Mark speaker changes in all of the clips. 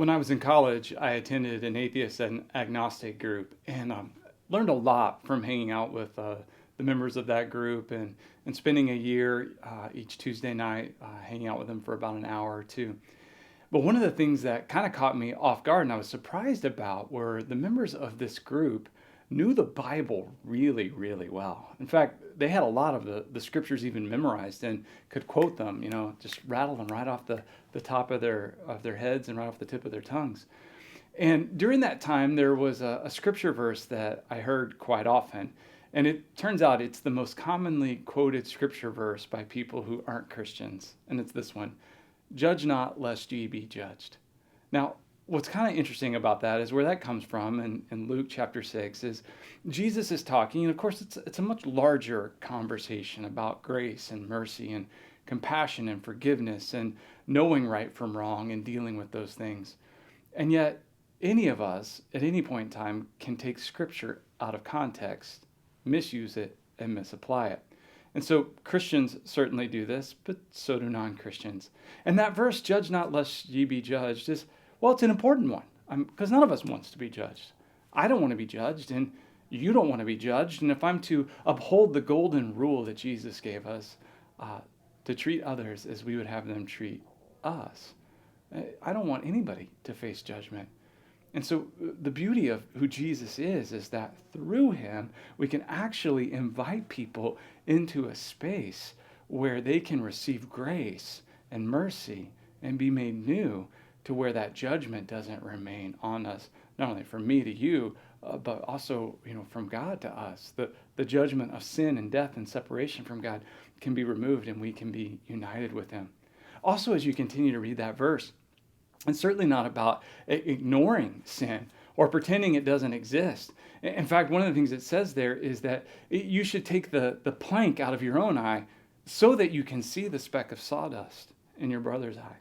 Speaker 1: When I was in college, I attended an atheist and agnostic group and learned a lot from hanging out with the members of that group and spending a year each Tuesday night hanging out with them for about an hour or two. But one of the things that kind of caught me off guard and I was surprised about were the members of this group knew the Bible really, really well. In fact, they had a lot of the scriptures even memorized and could quote them, just rattle them right off the top of their heads and right off the tip of their tongues. And during that time, there was a scripture verse that I heard quite often. And it turns out it's the most commonly quoted scripture verse by people who aren't Christians. And it's this one: "Judge not, lest ye be judged." Now, what's kind of interesting about that is where that comes from in Luke chapter 6 is Jesus is talking, and of course it's a much larger conversation about grace and mercy and compassion and forgiveness and knowing right from wrong and dealing with those things. And yet, any of us at any point in time can take scripture out of context, misuse it, and misapply it. And so Christians certainly do this, but so do non-Christians. And that verse, "Judge not lest ye be judged," is, well, it's an important one because none of us wants to be judged. I don't want to be judged, and you don't want to be judged. And if I'm to uphold the golden rule that Jesus gave us, to treat others as we would have them treat us, I don't want anybody to face judgment. And so the beauty of who Jesus is that through him, we can actually invite people into a space where they can receive grace and mercy and be made new, to where that judgment doesn't remain on us, not only from me to you, but also, from God to us. The judgment of sin and death and separation from God can be removed and we can be united with him. Also, as you continue to read that verse, it's certainly not about ignoring sin or pretending it doesn't exist. In fact, one of the things it says there is that you should take the plank out of your own eye so that you can see the speck of sawdust in your brother's eye.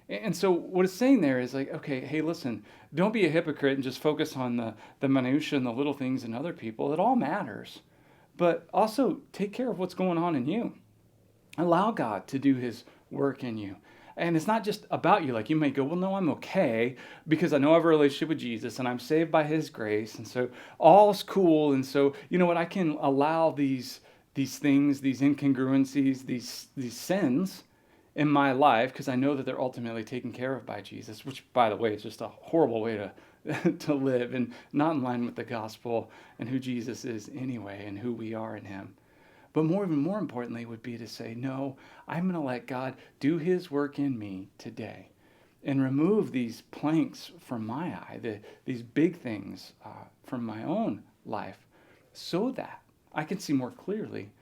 Speaker 1: And so what it's saying there is like, okay, hey, listen, don't be a hypocrite and just focus on the minutiae and the little things in other people. It all matters. But also take care of what's going on in you. Allow God to do his work in you. And it's not just about you. Like, you may go, well, no, I'm okay because I know I have a relationship with Jesus and I'm saved by his grace. And so all's cool. And so, you know what, I can allow these things, these incongruencies, these sins in my life because I know that they're ultimately taken care of by Jesus, which, by the way, is just a horrible way to live and not in line with the gospel and who Jesus is anyway and who we are in him. But even more importantly would be to say, no, I'm going to let God do his work in me today and remove these planks from my eye, these big things from my own life, so that I can see more clearly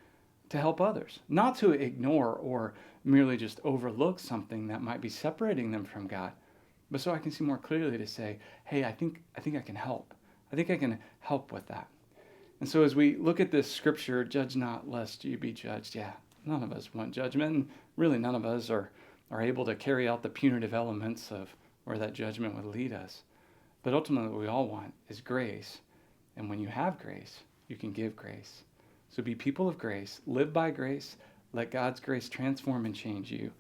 Speaker 1: to help others, not to ignore or merely just overlook something that might be separating them from God, but so I can see more clearly to say, hey, I think I can help. I think I can help with that. And so as we look at this scripture, "Judge not lest you be judged," yeah, none of us want judgment, and really none of us are able to carry out the punitive elements of where that judgment would lead us. But ultimately what we all want is grace. And when you have grace, you can give grace. So be people of grace, live by grace, let God's grace transform and change you,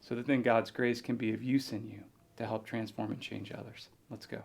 Speaker 1: so that then God's grace can be of use in you to help transform and change others. Let's go.